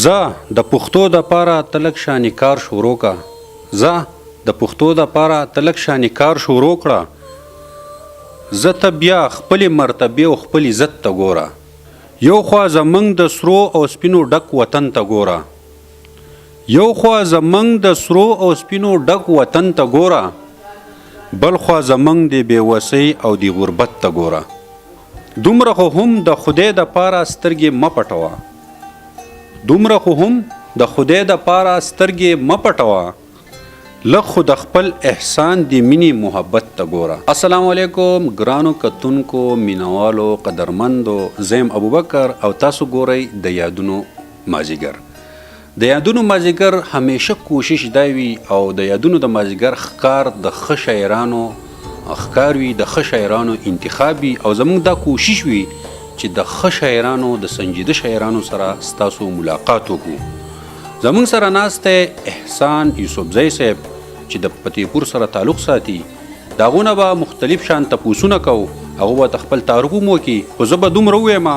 زه د پښتو د پاره تلک شانی کار شروع کا زه د پښتو د پاره تلک شانی کار شروع کړه زه ته بیا خپل مرتبه او خپل عزت ته ګوره یو خوا زمنګ د سرو او سپینو ډک وطن ته ګوره یو خوا زمنګ د سرو او سپینو ډک وطن ته ګوره بل خوا زمنګ د بیوسی او د غربت ته ګوره دومره خو هم د خدای د پاره سترګې مپټوه دومره خو هم د خدای د پاره سترګې مپټوه لږ خو د خپل احسان د مینې محبت ته ګوره. السلام علیکم ګرانو کتونکو مینوالو قدرمندو زیم ابوبکر او تاسو ګورئ د یادونو مازیګر. د یادونو مازیګر همیشه کوشش دا وي او د یادونو د مازیګر ښکار د ښه شاعرانو ښکار وي د ښه شاعرانو انتخاب وي او زموږ دا کوشش وي چې د ښه شاعرانو د سنجیده شاعرانو سره ستاسو ملاقات وکړو. زموږ سره ناست دی احسان یوسفزی صاحب چې د فتح پور سره تعلق ساتي. د هغونه به مختلف شان تپوسونه کوو هغه به خپل تعارف هم وکړي خو زه به دومره ووایم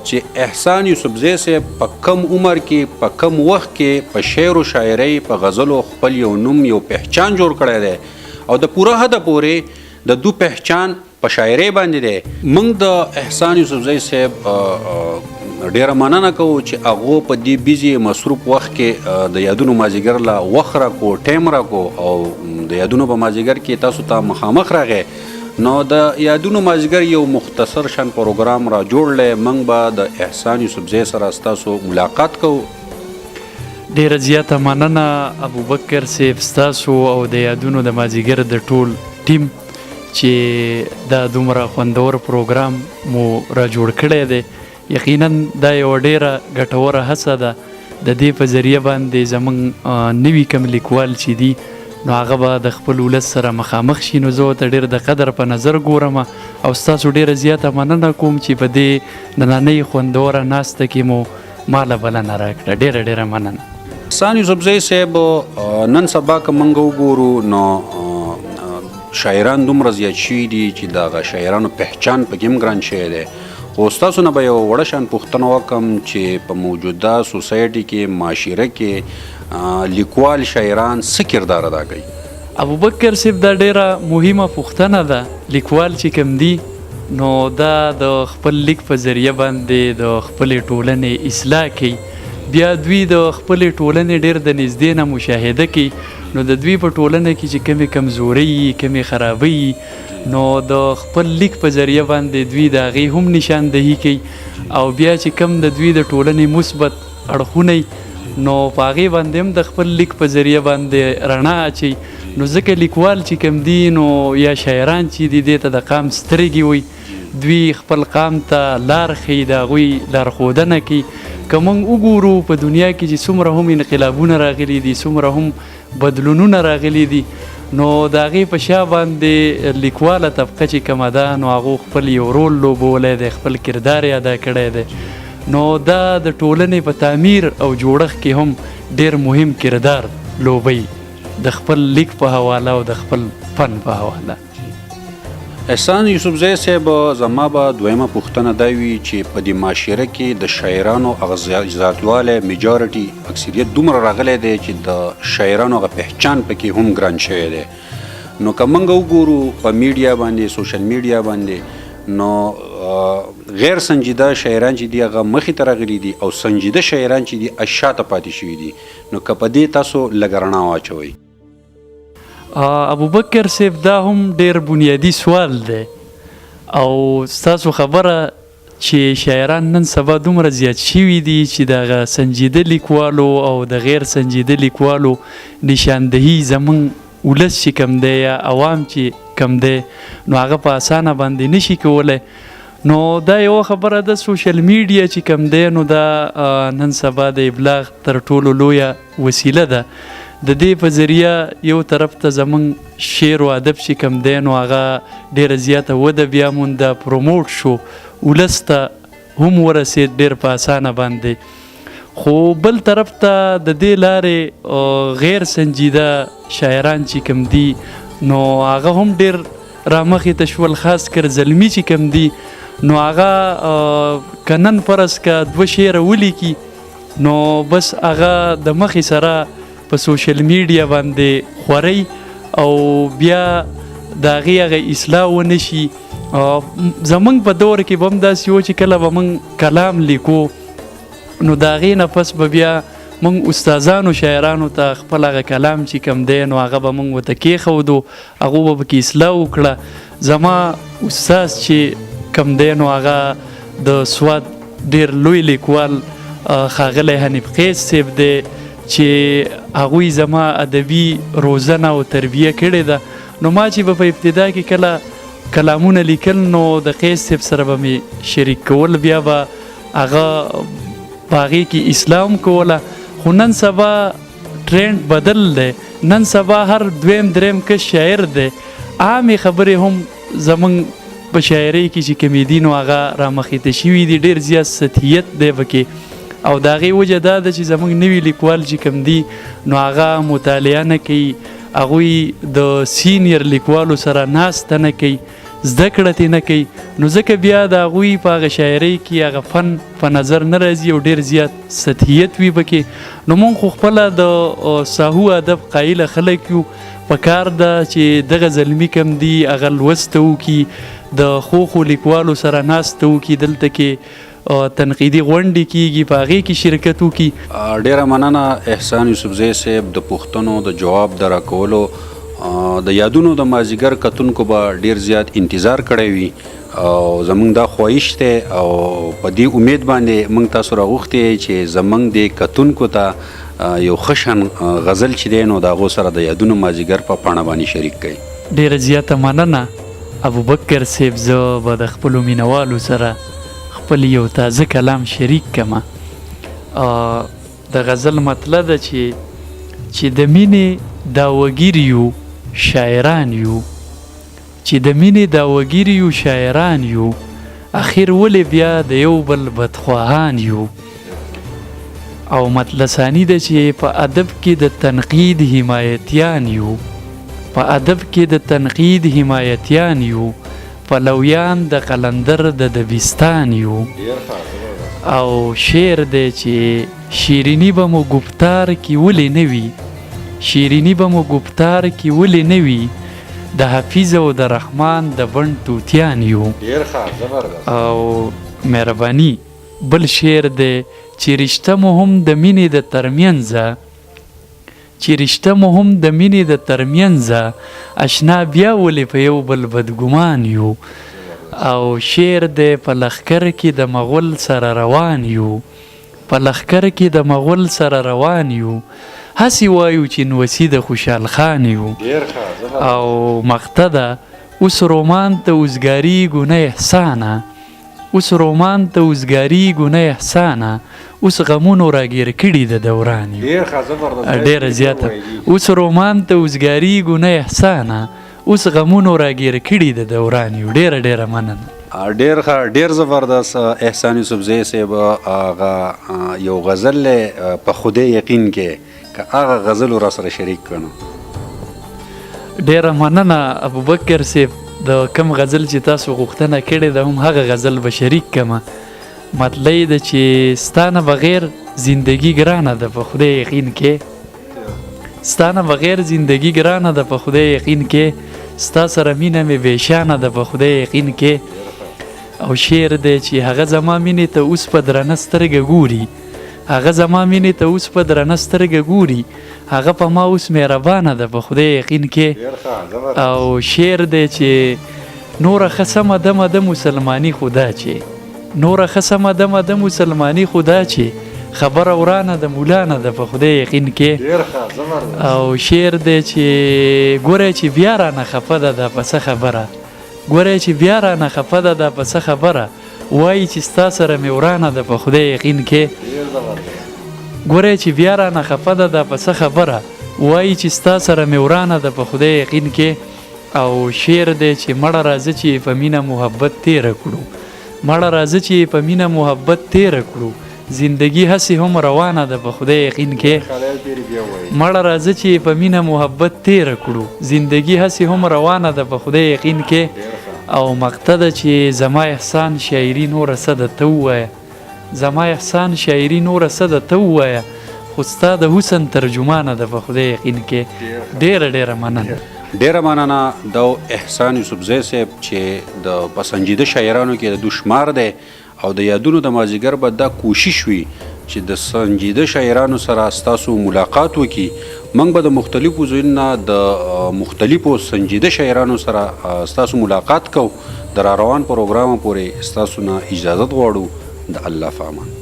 چې احسان یوسفزی صاحب په کم عمر کې په کم وخت کې په شعر و شاعرۍ په غزلو خپل یو نوم یو پهچان جوړ کړی دی او د پوره حده پورې د دو پهچان په شاعرۍ باندې دی. موږ د احسان یوسفزی صاحب ډیره مننه کوو چې هغه په دې بیزي مصروف وخت کې د یادونو مازیګر لا وخت راکو ټایم راکو او د یادونو په مازیګر کې تاسو ته مخامخ راغی نو د یادونو مازیګر یو مختصر شان پروګرام را جوړلی موږ به د احسان یوسفزی سره ستاسو ملاقات کوو. ډیره زیاته مننه ابوبکر صاحب ستاسو او د یادونو د مازیګر د ټول ټیم چې دا دومره خوندور پروګرام مو را جوړ کړی دی. یقینا دا یو ډیره ګټوره هڅه ده د دې په ذریعه باندې زموږ نوي کم لیکوال چې دي نو هغه به د خپل ولس سره مخامخ شي نو زه ورته ډېر د قدر په نظر ګورم او ستاسو ډیره زیاته مننه کوم چې په دې نننۍ خوندوره ناسته کې مو ماله بلنه راکړه. ډیره ډیره مننه. احسان یوسفزی صاحب نن سبا که موږ وګورو نو شاعران دومره زیات شوي دي چې دغه شاعرانو پهچان پکې هم ګران شوی دی خو ستاسو نه به یو وړه شان پوښتنه وکړم چې په موجوده سوسایټي کې معاشره کې لیکوال شاعران څه کردار ادا کوي؟ ابوبکر صاحب دا ډیره مهمه پوښتنه ده. لیکوال چې کوم دي نو دا د خپل لیک په ذریعه باندې د خپلې ټولنې اصلاح کوي بیا دوی د خپلې ټولنې ډېر د نږدې نه مشاهده کوي نو د دوی په ټولنه کې چې کومې کمزورۍ وي کومې خرابۍ نو د خپل لیک په ذریعه باندې دوی د هغې هم نشاندهي کوي او بیا چې کوم د دوی د ټولنې مثبت اړخونه نو په هغې باندې هم د خپل لیک په ذریعه باندې رڼا اچوي نو ځکه لیکوال چې کوم دي نو یا شاعران چې دي دې ته د قام سترګې وي دوی خپل قام ته لار ښیي د هغوی لارښودنه کوي. که موږ وګورو په دنیا کې چې څومره هم انقلابونه راغلي دي څومره هم بدلونونه راغلي دي نو د هغې په شا باندې لیکواله طبقه چې کومه ده نو هغو خپل یو رول لوبولی دی خپل کردار یې ادا کړی دی نو دا د ټولنې په تعمیر او جوړښت کې هم ډېر مهم کردار لوبوي د خپل لیک په حواله او د خپل فن په حواله. احسان یوسفزی صاحب زما به دویمه پوښتنه دا وي چې په دې معاشره کې د شاعرانو هغه زیاتوالی میجارټي اکثریت دومره راغلی دی چې د شاعرانو هغه پهچان پکې هم ګران شوی دی نو که موږ وګورو په میډیا باندې سوشل میډیا باندې نو غیر سنجیده شاعران چې دي هغه مخې ته راغلي دي او سنجیده شاعران چې دي شاته پاتې شوي دي نو که په دې تاسو لږ رڼا واچوئ. ابوبکر صاحب دا هم ډیر بنیادی سوال دی او ستاسو خبره چې شاعران نن سبا دومره زیات شوي دي چې دغه سنجیده لیکوالو او د غیر سنجیده لیکوالو نشاندهي زموږ ولس چې کوم دی یا عوام چې کوم دی نو هغه په اسانه باندې نشي کولی نو دا یوه خبره ده. سوشل میډیا چې کوم دی نو دا نن سبا د ابلاغ تر ټولو لویه وسیله ده د دې په ذریعه یو طرف ته زموږ شعر و ادب چې کوم دی نو هغه ډیره زیاته وده بیا مونده پروموټ شو ولس ته هم ورسېد ډیر په اسانه باندې خو بل طرف ته د دې لارې غیر سنجیده شاعران چې کوم دي نو هغه هم ډیر رامخې ته شول خاص کر زلمي چې کوم دي نو هغه که نن فرض که دوه شعره ولیکي نو بس هغه د مخې سره په سوشل میډیا باندې خورئ او بیا د هغې اصلاح ونه شي. زمونږ په دور کې به هم داسې و چې کله به موږ کلام لیکو نو د هغې نه پس به بیا موږ استادانو شاعرانو ته خپل هغه کلام چې کوم دی نو هغه به موږ ورته کېښودو، هغو به پکې اصلاح وکړه. زما استاد چې کوم دی نو هغه د سوات ډېر لوی لیکوال ښاغلی حنیف قیس صاحب دی چې هغوی زما ادبي روزنه او تربیه کړې ده. نو ما چې به په ابتدا کې کله کلامونه لیکل نو د قیس صاحب سره به مې شریک کول، بیا به هغه په هغې کې اصلاح هم کوله. خو نن سبا ټرینډ بدل دی، نن سبا هر دویم دریم کس شاعر دی. عامې خبرې هم زمونږ په شاعرۍ کې چې کومې دي نو هغه رامخېته شوي دي، ډېر زیات سطحیت دی پکې. او د هغې وجه دا ده چې زموږ نوي لیکوال چې کوم دي نو هغه مطالعه نه کوي، هغوی د سینیر لیکوالو سره ناسته نه کوي، زده کړه ترې نه کوي. نو ځکه بیا د هغوی په هغه شاعرۍ کې هغه فن په نظر نه راځي او ډېر زیات سطحیت وي پکې. نو مونږ خو خپله د ساهو ادب قایله خلک یو، په کار ده چې دغه زلمي کوم دي هغه لوسته وکړي، د ښو لیکوالو سره ناسته وکړي، دلته کې تنقیدي غونډې کیږي، په هغې کې شرکت وکړي. ډیره مننه احسان یوسفزی صاحب د پوښتنو د جواب د راکولو. د یادونو د مازیګر کتونکو به ډیر زیات انتظار کړی وي او زمونږ دا خواهش دی او په دې امید باندې موږ تاسو راغوښتي چې زمونږ د کتونکو ته یو ښه شان غزل چې دی نو د هغو سره د یادونو مازیګر په پاڼه باندې شریک کړئ. ډیره زیاته مننه ابوبکر صاحب. زه به د خپلو مینوالو سره خپل یو تازه کلام شریک کما. د غزل مطلع ده چې د مینې داوګیر یو شاعران یو، چې د مینې داوګیر یو شاعران یو، اخر ولې بیا د یو بل بدخواهان یو. او مطلع ثانی ده چې په ادب کې د تنقید حمایتیان یو، په ادب کې د تنقید حمایتیان یو، پلویان د قلندر د دبستان یو. او شعر دی چې شیرینی به مو گفتار کې ولې نه وي، شیرینی به مو گفتار کې ولې نه وي، د حفیظ او د رحمان د بڼ توتیان یو. او مهرباني بل شعر دی چې رشته مو هم د مینې د ترمنځه، چې رشته مو هم د مینې د ترمنځه، اشنا بیا ولې په یو بل بدګمان یو. او شعر دی په لښکر کې د مغول سره روان یو، په لښکر کې د مغول سره روان یو، هسې وایو چې نوسي د خوشحال خان یو. او مقطع ده اوس رومان ته اوزګاري ګونه احسانه، اوس رومان ته اوزګاري ګونه احسانه، اوس غمونو راګیر کړي د دوران یو. ډیره زیاته اوس رومان ته اوزګاري ګونه احسانه، اوس غمونو راګیر کړي د دوران یو. ډیره مننه. ډیر زبردست احسان یوسفزی صاحب. هغه یو غزل په خدای یقین کې که هغه غزل را سره شریک کړو. ډیره مننه ابوبکر صاحب. د کم غزل چې تاسو غوښتنه کړې ده هم هغه غزل به شریک کړم. مطلع یې ده چې ستا نه بغیر زندگی ګرانه ده په خدای یقین کې، ستا نه بغیر زندگی ګرانه ده په خدای یقین کې، ستا سره مینه مې بېشانه ده په خدای یقین کې. او شعر دی چې هغه زما مینې ته اوس په درنه سترګه ګوري، هغه زما مینې ته اوس په درنه سترګه ګوري، هغه په ما اوس مهربانه ده په خدای یقین کې. او شعر دی چې نوره ښه سمه دمه د مسلماني خدا چې، نوره ښه سمه دمه د مسلماني خدا چې، خبره ورانه د مولانا ده په خدای یقین کې. او شعر دی چې ګوره چې بیا رانه خفه ده دا په څه خبره، ګوره چې بیا رانه خفه ده دا په څه خبره، وایي چې ستا سره مې ورانه ده په خدای یقین کې. ګوره چې بیا رانه خفه ده دا په څه خبره، وایي چې ستا سره مې ورانه ده په خدای یقین کې. او شعر دی چې مړه راځه چې په مینه محبت تیره کړو، مړه راځه چې په مینه محبت تیره کړو، زندگی هسې هم روانه ده په خدای یقین کې. مړه راځه چې په مینه محبت تیره کړو، زندگی هسې هم روانه ده په خدای یقین کې. او مقطع ده چې زما احسان شاعري نوره څه ده ته ووایه، زما احسان شاعري نوره څه ده ته ووایه خو ستا د حسن ترجمانه ده په خدای یقین کې ډېره ډېره مننه ډیره مننه د احسان یوسفزی صاحب چې د پسنجیده شاعرانو کې د دوی شمار دی او د یادونو د مازیګر به دا کوشش وي چې د سنجیده شاعرانو سره ستاسو ملاقات وکړي موږ به د مختلفو ځایونو نه د مختلفو سنجیده شاعرانو سره ستاسو ملاقات کوو د راروان پروګرام پورې ستاسو نه اجازت غواړو د الله په امان